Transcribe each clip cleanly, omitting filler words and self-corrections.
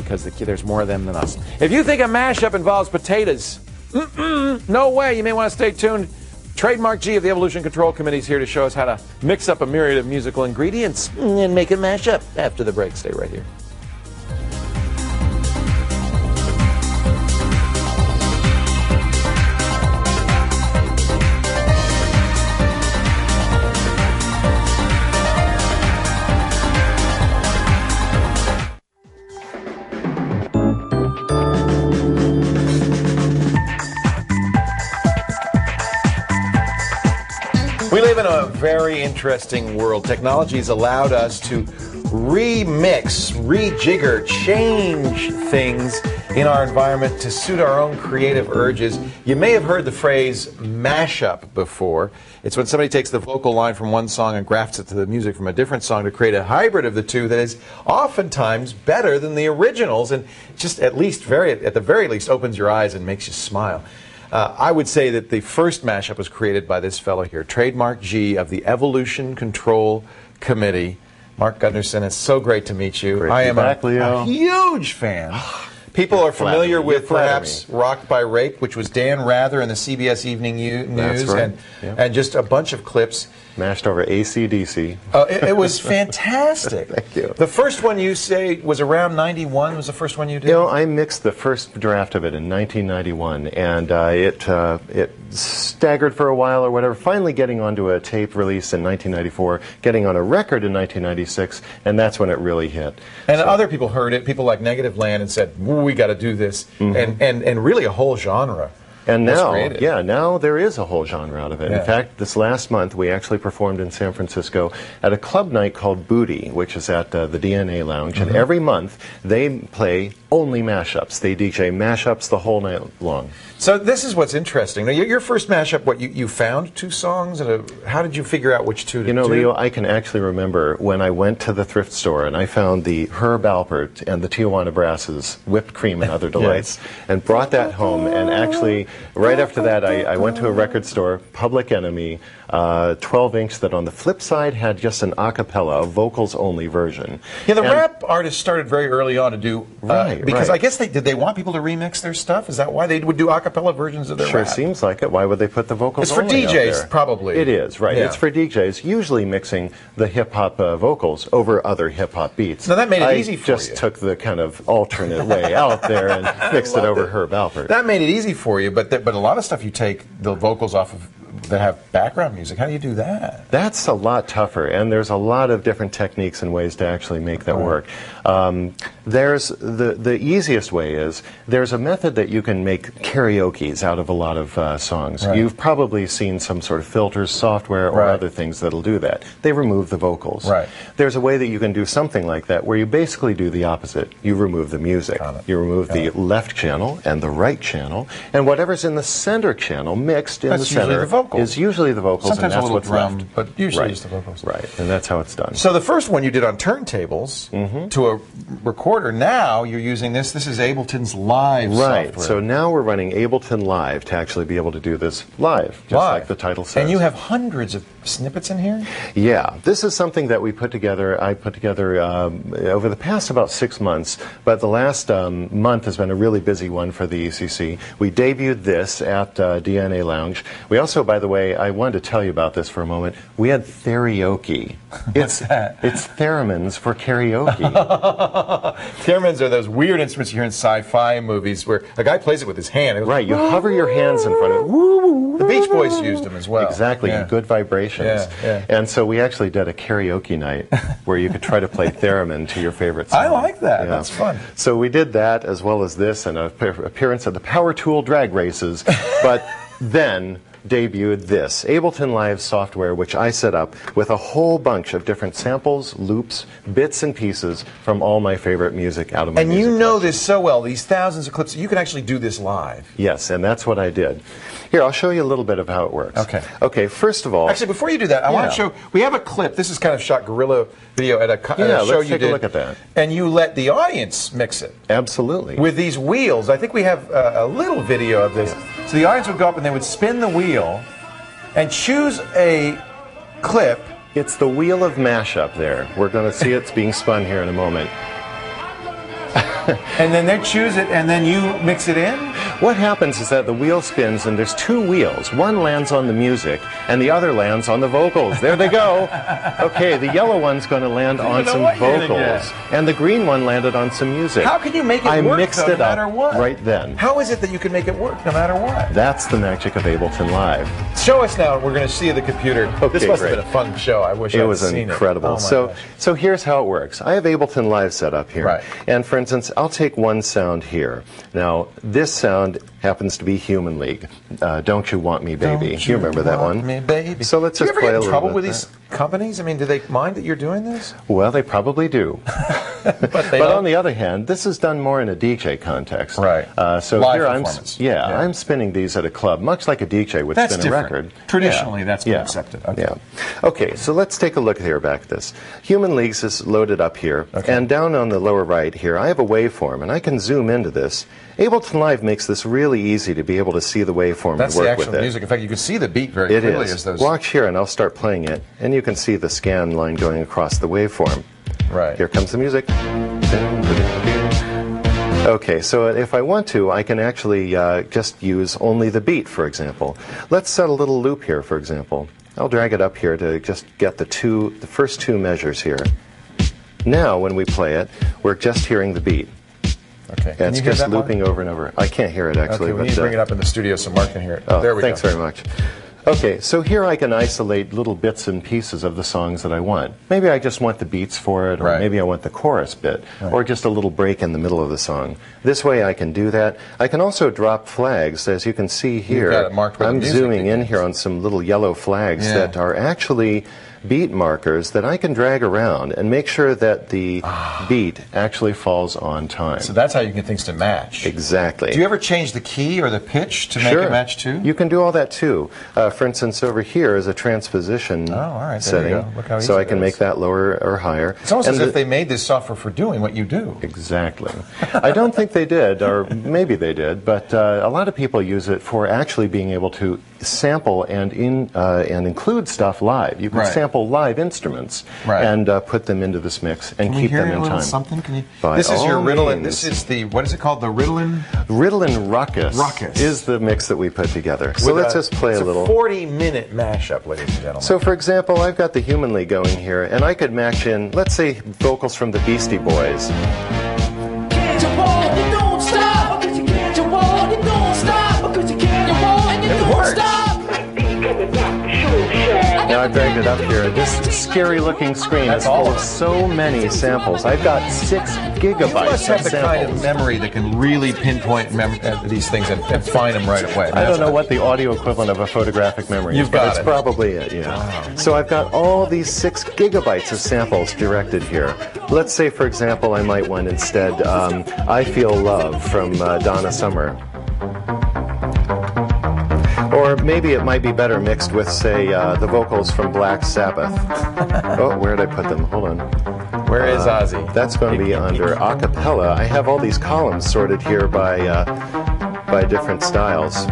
because there's more of them than us. If you think a mashup involves potatoes, no way. You may want to stay tuned. Trademark G of the Evolution Control Committee is here to show us how to mix up a myriad of musical ingredients and make it mash up. After the break, stay right here. We live in a very interesting world. Technology has allowed us to remix, rejigger, change things in our environment to suit our own creative urges. You may have heard the phrase mashup before. It's when somebody takes the vocal line from one song and grafts it to the music from a different song to create a hybrid of the two that is oftentimes better than the originals, and just at the very least opens your eyes and makes you smile. I would say that the first mashup was created by this fellow here, Trademark G of the Evolution Control Committee. Mark Gunderson, it's so great to meet you. Great I am back, a huge fan. People are familiar with perhaps Rocked by Rape, which was Dan Rather in the CBS Evening News, That's right. and just a bunch of clips. Mashed over AC/DC. It was fantastic. Thank you. The first one you say was around 91, was the first one you did? You know, I mixed the first draft of it in 1991, and it staggered for a while or whatever, finally getting onto a tape release in 1994, getting on a record in 1996, and that's when it really hit. And other people heard it, people like Negative Land, and said, we got to do this, and really a whole genre. And now, now there is a whole genre out of it. Yeah. In fact, this last month we actually performed in San Francisco at a club night called Booty, which is at the DNA Lounge. And every month they play only mashups. They DJ mashups the whole night long. So this is what's interesting. Now, your first mashup, you found two songs? How did you figure out which two to do? You know, Leo, I can actually remember when I went to the thrift store and I found the Herb Alpert and the Tijuana Brass's Whipped Cream and Other Delights and brought that home, and actually right after that I went to a record store, Public Enemy, 12-inch that on the flip side had just an a cappella, a vocals-only version. Yeah, the rap artists started very early on to do, because right. I guess did they want people to remix their stuff? Is that why they would do a cappella versions of their Sure rap? Seems like it. Why would they put the vocals It's for only out DJs, there? probably. It is, right. Yeah. It's for DJs, usually mixing the hip-hop vocals over other hip-hop beats. Now that made it easy for you. I just took the kind of alternate way out there and mixed it over Herb Alpert. That made it easy for you, but a lot of stuff you take the vocals off of that have background music. How do you do that? That's a lot tougher, and there's a lot of different techniques and ways to actually make that work. There's the easiest way is there's a method that you can make karaokes out of a lot of songs. Right. You've probably seen some sort of filters, software, or other things that'll do that. They remove the vocals. Right. There's a way that you can do something like that where you basically do the opposite. You remove the music. You remove the left channel and the right channel, and whatever's in the center channel mixed in the center is usually the vocals. Sometimes and that's a little what's drum, left. but usually it's the vocals. Right, and that's how it's done. So the first one you did on turntables to a recorder. Now you're using this. This is Ableton's Live software. So now we're running Ableton Live to actually be able to do this live, just like the title says. And you have hundreds of snippets in here? Yeah, this is something that we put together, I put together over the past about 6 months, but the last month has been a really busy one for the ECC. We debuted this at DNA Lounge. We also, by the way, I wanted to tell you about this for a moment. We had karaoke. What's that? It's theremins for karaoke. Theremins are those weird instruments you hear in sci-fi movies where a guy plays it with his hand. Right, you hover your hands in front of it. The Beach Boys used them as well. Exactly, good vibrations. And so we actually did a karaoke night where you could try to play theremin to your favorite song. I like that. That's fun. So we did that as well as this and an appearance at the Power Tool drag races. But then debuted this Ableton Live software, which I set up with a whole bunch of different samples, loops, bits and pieces from all my favorite music out of my music you know collection. this so well, these thousands of clips, you can actually do this live. Yes, and that's what I did. Here, I'll show you a little bit of how it works. Okay. Okay, first of all... Actually, before you do that, I want to show... We have a clip. This is kind of shot guerrilla video at a show you did. let's take a look at that. And you let the audience mix it. Absolutely. With these wheels. I think we have a little video of this. So the audience would go up and they would spin the wheel and choose a clip. It's the wheel of mashup there. We're going to see it's being spun here in a moment. And then they choose it, and then you mix it in? What happens is that the wheel spins, and there's two wheels. One lands on the music, and the other lands on the vocals. There they go. Okay, the yellow one's going to land on some vocals, and the green one landed on some music. How can you make it work, I mixed it no matter what? Right then. How is it that you can make it work no matter what? That's the magic of Ableton Live. Show us now. We're going to see the computer. Okay, this must great. have been a fun show. I wish I had seen it. It was incredible. So here's how it works. I have Ableton Live set up here. Right. And for instance, I'll take one sound here. Now, this sound happens to be Human League. Don't You Want Me, Baby. You remember that one? Me, baby. So let's just play a little bit. Do you ever get in trouble with these companies? I mean, do they mind that you're doing this? Well, they probably do. But on the other hand, this is done more in a DJ context. Right. So Live here performance. I'm spinning these at a club, much like a DJ would spin a record. Traditionally, that's been accepted. Okay. Yeah. Okay, so let's take a look here back at this. Human Leagues is loaded up here, and down on the lower right here, I have a waveform, and I can zoom into this. Ableton Live makes this really easy to be able to see the waveform That's and work the actual with it. music. In fact, you can see the beat very clearly. It is. As those... Watch here, and I'll start playing it, and you can see the scan line going across the waveform. Right. Here comes the music. Okay, so if I want to, I can actually just use only the beat, for example. Let's set a little loop here, for example. I'll drag it up here to just get the first two measures here. Now, when we play it, we're just hearing the beat. Okay. And it's just looping over and over. I can't hear it, actually. Okay, we need to bring it up in the studio so Mark can hear it. Oh, there we go. Thanks very much. Okay, so here I can isolate little bits and pieces of the songs that I want. Maybe I just want the beats for it, or maybe I want the chorus bit, or just a little break in the middle of the song. This way I can do that. I can also drop flags, as you can see here. You've got it marked where the music zooming in here on some little yellow flags that are actually beat markers that I can drag around and make sure that the beat actually falls on time. So that's how you get things to match. Exactly. Do you ever change the key or the pitch to make it match too? You can do all that too. For instance, over here is a transposition setting, Look how easy so I can it is. make that lower or higher. It's almost as if they made this software for doing what you do. Exactly. I don't think they did, or maybe they did, but a lot of people use it for actually being able to sample and include stuff live. You can sample live instruments and put them into this mix and keep them in time. Something? Can you? By this is your all Ritalin. means. This is the, what is it called? The Ritalin? Ritalin Ruckus. Ruckus Is the mix that we put together. So let's just play a little. It's a 40-minute mashup, ladies and gentlemen. So for example, I've got the Human League going here, and I could match in, let's say, vocals from the Beastie Boys. Can't you walk, you don't stop, because you can't you walk, you don't stop, because you can't you walk, and you don't stop. Now I've dragged it up here. This scary-looking screen is full of so many samples. I've got 6 gigabytes you must have of the samples. kind of memory that can really pinpoint these things and find them right away. I don't know what the audio equivalent of a photographic memory is, You've but got it's it. probably it, yeah. Wow. So I've got all these 6 gigabytes of samples directed here. Let's say, for example, I might want instead I Feel Love from Donna Summer. Or maybe it might be better mixed with, say, the vocals from Black Sabbath. Oh, where did I put them? Hold on. Where is Ozzy? That's going to be under a cappella. I have all these columns sorted here by different styles.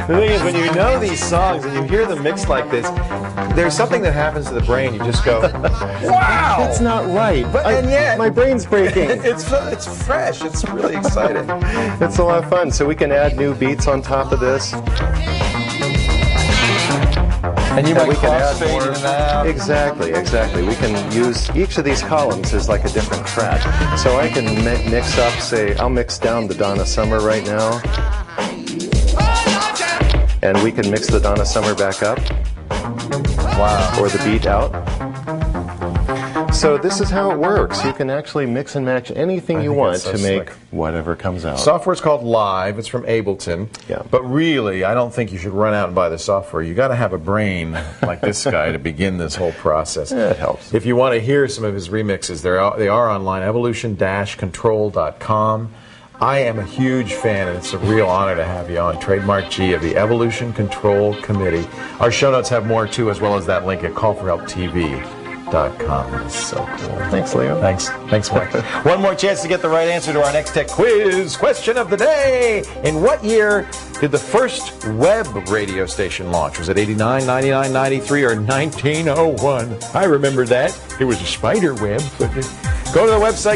The thing is, when you know these songs and you hear them mixed like this, there's something that happens to the brain. You just go, wow! That's not right. But, and yet, my brain's breaking. it's fresh. It's really exciting. It's a lot of fun. So we can add new beats on top of this. And you might we can add crossfade more. in and out. Exactly. We can use each of these columns as like a different track. So I can mix up, say, I'll mix down the Donna Summer right now. And we can mix the Donna Summer back up. Wow. Or the beat out. So this is how it works. You can actually mix and match anything you want to make whatever comes out. Software's called Live. It's from Ableton. Yeah. But really, I don't think you should run out and buy the software. You got to have a brain like this guy to begin this whole process. Yeah, it helps. If you want to hear some of his remixes, they are online. Evolution-control.com. I am a huge fan, and it's a real honor to have you on. Trademark G of the Evolution Control Committee. Our show notes have more, too, as well as that link at callforhelptv.com. That is so cool. Thanks, Leo. Thanks, Mark. One more chance to get the right answer to our next tech quiz. Question of the day. In what year did the first web radio station launch? Was it 89, 99, 93, or 1901? I remember that. It was a spider web. Go to the website.